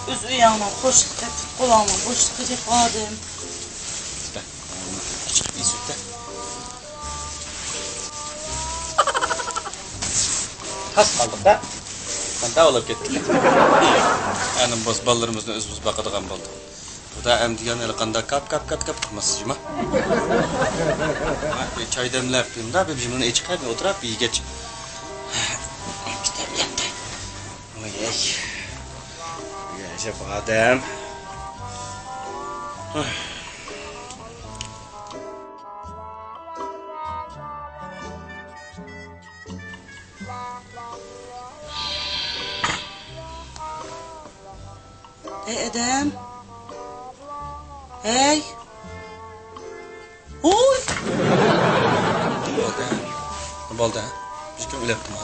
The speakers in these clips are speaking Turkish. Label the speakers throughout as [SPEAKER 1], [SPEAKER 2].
[SPEAKER 1] Öz uyağına hoşluk et, kulağıma boşluk edip Adem.
[SPEAKER 2] Süper. Açık bir sütte. Tas kaldık da. Ben daha olup gittik. Yani boz ballarımızdan özümüz bakadığım oldu. Bu da emdigan elkanda kap kılmasız cuma. Çay demlep da bir cümlenin içi kaybı oturup bir geç. Bir demlep. Oy. Gece badem.
[SPEAKER 1] Edem. Hey. Oy.
[SPEAKER 2] Ne oldu ha? Bir kim öleptim ha?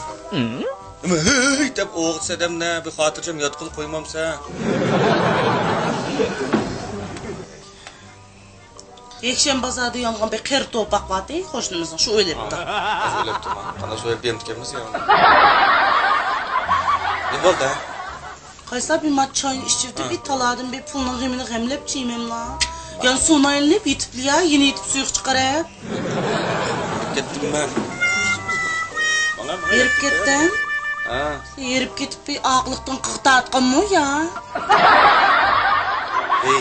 [SPEAKER 2] Ama hey dep oğuz edem ne? Bir hatırcam yatkıl koymamsa.
[SPEAKER 1] Ekşen bazarda yangan bir kır topak var değil, hoşnumuzun şu ölepti.
[SPEAKER 2] Az öleptim ha. Bana söyleyip benim tükemez ya. Ne oldu ha?
[SPEAKER 1] Kayslar bir mat çayını içirdi, bir taladım, bir pulun gemini gemlep çiğmem la. Yani sona elinip yitipli ya, yine yitip suyuk çıkarıp.
[SPEAKER 2] Gittim ben.
[SPEAKER 1] Yerip gittin.
[SPEAKER 2] Ha.
[SPEAKER 1] Yerip gitip bir ağlıktan kıqta atkan mı ya?
[SPEAKER 2] Hey.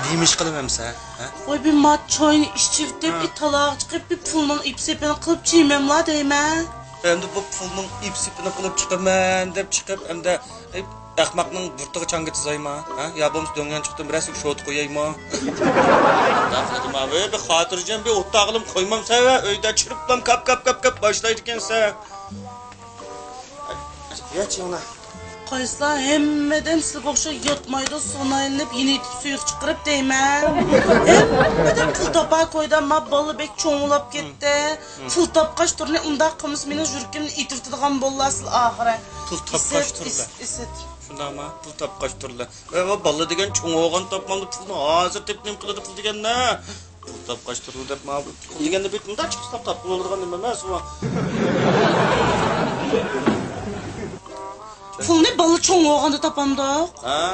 [SPEAKER 2] Neymiş kılım emse ha?
[SPEAKER 1] Oy bir mat çayını içirdi, bir talağa çıkıp bir pulun ipsepini kılıp çiğmem la deyme.
[SPEAKER 2] Hem de bu pulun ipsipini kılıp çıkımen dep çıkıp hem de akmakның burtuğu çangı tızayma. Ha? Ya bomuz döngen çıktım biraz şoğut koyayım ha. Dafladım abi bir hatırcam bir ottağılım koymam sana öyde çırıplam kap başlaydı kense. Geç yana.
[SPEAKER 1] Kayslar hemmeden size boşa yatmaydı, sona elinip yine yitip suyuk çıkarıp deyme. Hemmeden pul tabağa koydu ama balı bek çoğulap gitti. Pul tapkaç turne unda kımız meni jürkümün itirtidiğen bollasıl ahire.
[SPEAKER 2] Pul tapkaç turla.
[SPEAKER 1] İsit.
[SPEAKER 2] Şunda ama pul tapkaç turla. Ve balı degen çoğun oğan tapmalı pulunu hazır tepneyim kılıdı pul degen ne? Pul tapkaç turla dep ma pul degen de bitmedi açık tap pul olurgan dememez ama.
[SPEAKER 1] Pul ne balı çoğun oğanı tapamdık.
[SPEAKER 2] Ha?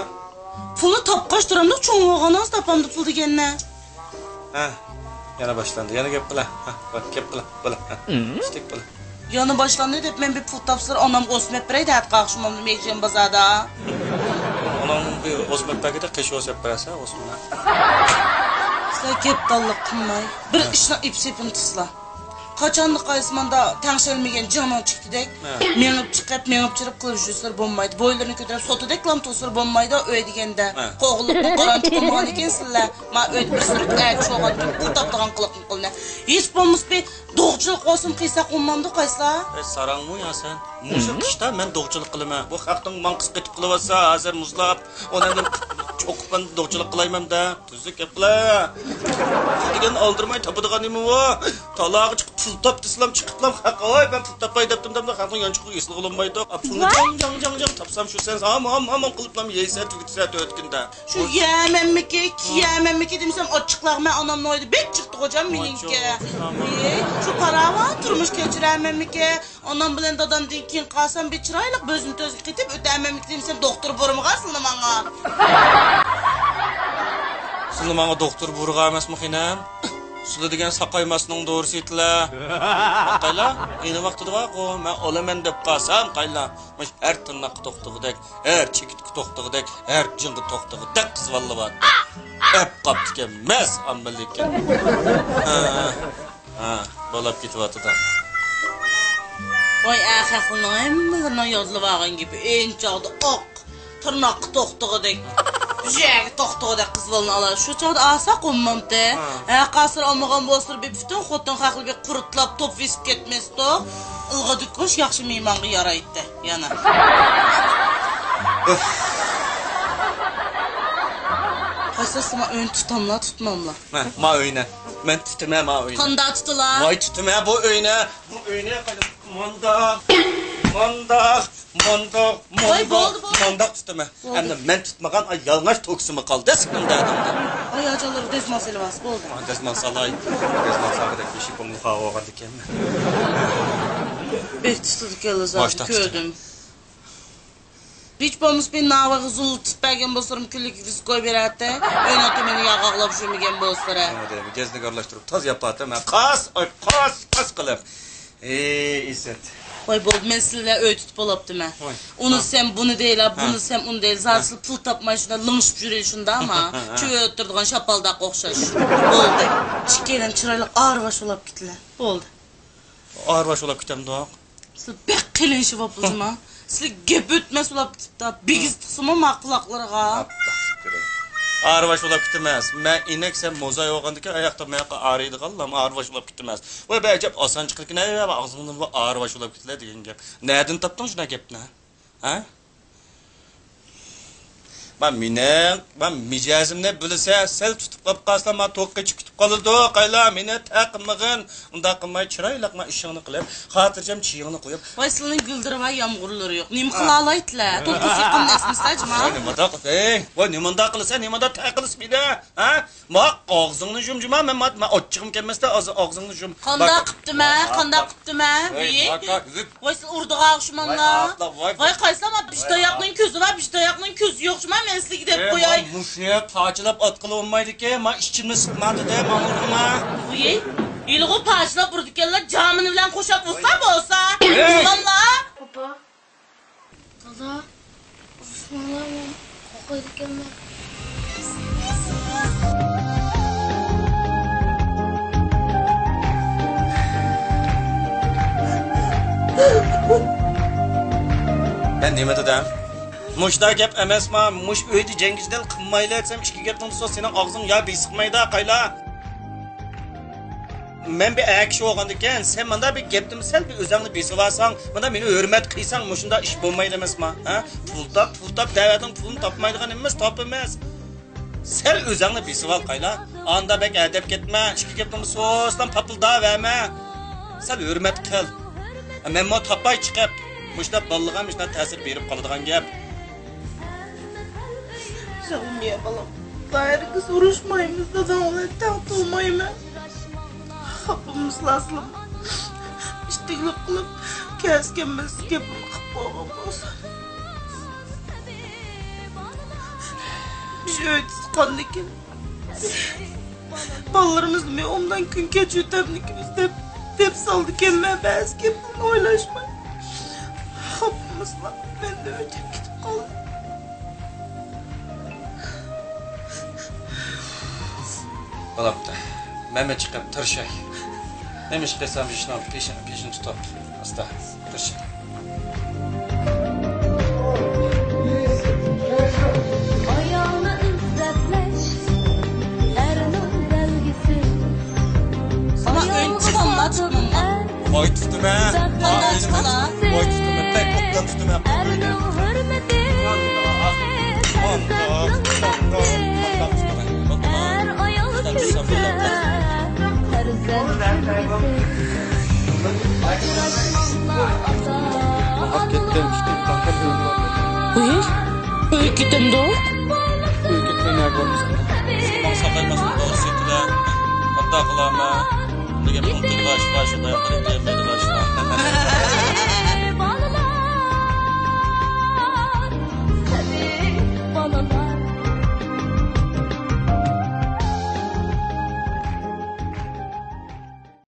[SPEAKER 1] Pulunu tapkaç duramdık çoğun oğanı az tapamdı pul degen ne?
[SPEAKER 2] Ha? Yana başlandı. Yana gep kıla. Ha, bak gep kıla. Kıla. İstek kıla.
[SPEAKER 1] Yanı başlandı dep men bir pul tapsır anam osmet bireydi hat kalkışmamdı mekşen bazada.
[SPEAKER 2] Onun bir osmet paketi kış osmet parası osmuna.
[SPEAKER 1] Sen gep dallık kılmay. Bir işine ipsepini tısla. Kaçanlık aysmanda tanışılmayan canın çıktı dek. Menip çıkıp menip çırıp kılıp jüsler bombaydı. Boylarını kötürüp sotu dek lam tosur bombaydı öy degende. Qoğuluk bu qarançı olmagan ekensizler. Ma öy bir sürük əyk çoğan bu tapdığan qılıqın qılına. Hiç bomuz bir doğçuluk olsun qıysak olmamdı qaysla.
[SPEAKER 2] Sarang mı ya sen? Muzlu kışta ben doğçuluk kılımı. Bu xalqın manqız qetip kılıbasa hazır muzlap. Ondan çok ben doğçuluk kılaymam da. Tüzük yapla. Degen aldırmay tapıdığan imi o. Talağı çıkıp pul tap tislam çıkıplam xaqay ben pul tapay deptim da xalqın yançıqı esli olmaydı. Pulni cang tapsam şu sen hamam qılıplam yeyse tügütse ötkünde.
[SPEAKER 1] Şu yememmeki demsem açıqlağıma anamın oydu. Bek çıktı hocam meninki. Şu parava turmuş keçiremmemmeki. Ondan bilen dadan dinkin qalsam bir çıraylık bözüm tözü qitip ötemmemmeki demsem doktor borumu qalsındı bana.
[SPEAKER 2] Sındı bana doktor burga emas mı xinem? Suda degen saqaymasının doğrusu etila. Qayla, yeni vaqtıda qo, men olaman deb qalsam, qayla. Maş her tırnaq toqtığıdak, her çekit toqtığıdak, her jing'i toqtığıdak qız valla var. Hep qaptı emas, amma lekin. Ha, bolap ketyapti da.
[SPEAKER 1] Oy axaqının hemmiğinden yazılı vağın gibi en çağda ok, tırnaq toqtığıdak. Jek toqtığıda qız balını alar. Şu çağda asa qommamdı. Qasır almağan bolsur bir bütün xotun xaqlı bir qurutlap top vesip ketmesdi. Ilğa dükkoş yaxşı meymanğı yaraydı yana. Qaysasıma ön tutamla tutmamla.
[SPEAKER 2] Ma öyne. Men tutma ma öyne.
[SPEAKER 1] Qanda tutula.
[SPEAKER 2] Vay tutma bu öyne. Bu öyne qayda Mondak tutma. Hem de men tutmagan ay yalnız toksimi kaldı sıkıntı adamda.
[SPEAKER 1] Ay acaları desman selvası oldu.
[SPEAKER 2] Desman salay. Desman salgıdak bir şey bunu hava vardı kendine.
[SPEAKER 1] Bek tutuldu kelle zaten köydüm. Hiç bulmuş bir navağı zul tutmayan bozlarım küllük yüz koy berette. Ön ötemeni yağaqlap şömegen bozlara.
[SPEAKER 2] Hadi bir gezni arlaştırıp taz yapatı men kas qilib. İzzet.
[SPEAKER 1] Vay bol men sizle öğütüp olaptı men.
[SPEAKER 2] Vay.
[SPEAKER 1] Onu sen bunu değil ha, bunu sen onu değil. Zarsıl pul tapmay şuna lımışıp jürel şunda ama. Çöğe öttürdüğün şapaldak okşaş. Oldu. Çikelen çıraylık ağır baş olap gittiler. Oldu.
[SPEAKER 2] Ağır baş olap kitem doq.
[SPEAKER 1] Siz bek qilinşi vapılcıma. Siz gep ötmez olap gitip da bigiz tıksıma maqlaqlarga.
[SPEAKER 2] Ağır baş olap kitemez. Men inek sen mozay olgandaki ayaqda meyaqa ağrıydı qallam ağır baş olap kitemez. Vay be acaba asan çıqırk ne ya ağzımdan bu ağır baş olap gittiler degan gap. Nereden tapdın şuna gapni? Ha? Ben mijazimni bilsa sel tutib qolib qolsam men to'qqa chiqib ketib qoladi. Qayla meni taqmag'in. Unda qilmay chiroyli qilma ishingni qilib, xotirjam chiyingni qo'yib.
[SPEAKER 1] Vay sizning guldirma yomg'irlari yo'q. Nima qila olaytlar? To'qqiz yiqqan esmisajma.
[SPEAKER 2] Nimada qilsang? Voy nimada qilsan? Nimada taqilib bida? Ha? Ma og'zingni jumjuma men ochchig'im kelmasda og'zingni jum.
[SPEAKER 1] Qanda qiptimi? Qanda qiptimi? Voy siz urdiga o'xshamanlar. Voy qaysama bishtoyoqning ko'zi va bishtoyoqning ko'zi yo'qmi? Men sizga deb qo'yay.
[SPEAKER 2] Mushni pachilab ot qilib olmaydi-ki, men ishchimni siqmadi-da, men urma.
[SPEAKER 1] Voy, ilg'u pachlab urdikanlar jamini bilan qo'shab bo'lsa. Vallahi.
[SPEAKER 3] Papa. Dada. Usmonlar qo'ydi ekanman.
[SPEAKER 2] Ben nima dedim? Muşda gap emasmi? Mush uyda jangijdal qilmayli desam, ikki gapdan so'ng sening og'zing ya besiqmaydi, qayla. Men bir ayak olgan ekan, sen menda bir gapdim sal bir o'zingni besib olsang, menda meni hurmat qilsang, mushunda ish bo'lmaydi emasmi? Ha? Pul tap da'vating pulni topmaydigan emas, topamas. Sal o'zingni besib ol, qayla. Anda bek adab ketma, ikki gapdan so'zdan papilda verma. Sal hurmat qil. Men mo topay chiqib, mushda ballig'am mushda ta'sir berib qoladigan gap.
[SPEAKER 1] Sevmiye balam. Dairimiz uğraşmayımız da ona taht olmayımı. Kapımız lazım. İştiklik kılıp keskenmez yapım kapağım olsa. Bir şey öğütüz kandikin. Ballarımız mı ondan gün geçiyor temlikimiz dep saldık emme bez yapım oylaşmayın. Kapımızla ben de ötüp gidip kaldım.
[SPEAKER 2] Balapta. Meme chiqib tirshay. Nima ish qilsam ishni peshin tutib. Asta. Tirshay.
[SPEAKER 3] Ayağına izzetleş. Erinin belgisi.
[SPEAKER 1] Sana ön çıkanla tutmam.
[SPEAKER 2] Voy tutdim ha.
[SPEAKER 1] Qanday chiqala?
[SPEAKER 2] Voy tutdim. Tek qo'ldan tutdim ha.
[SPEAKER 3] Erinin hürmeti. Er ayağı külse. Her
[SPEAKER 1] Uy, uy gittim de o.
[SPEAKER 2] Saqaymasın doğrusu etdiler. Hatta qilama. Nega pul tilg'ash va shunday qilib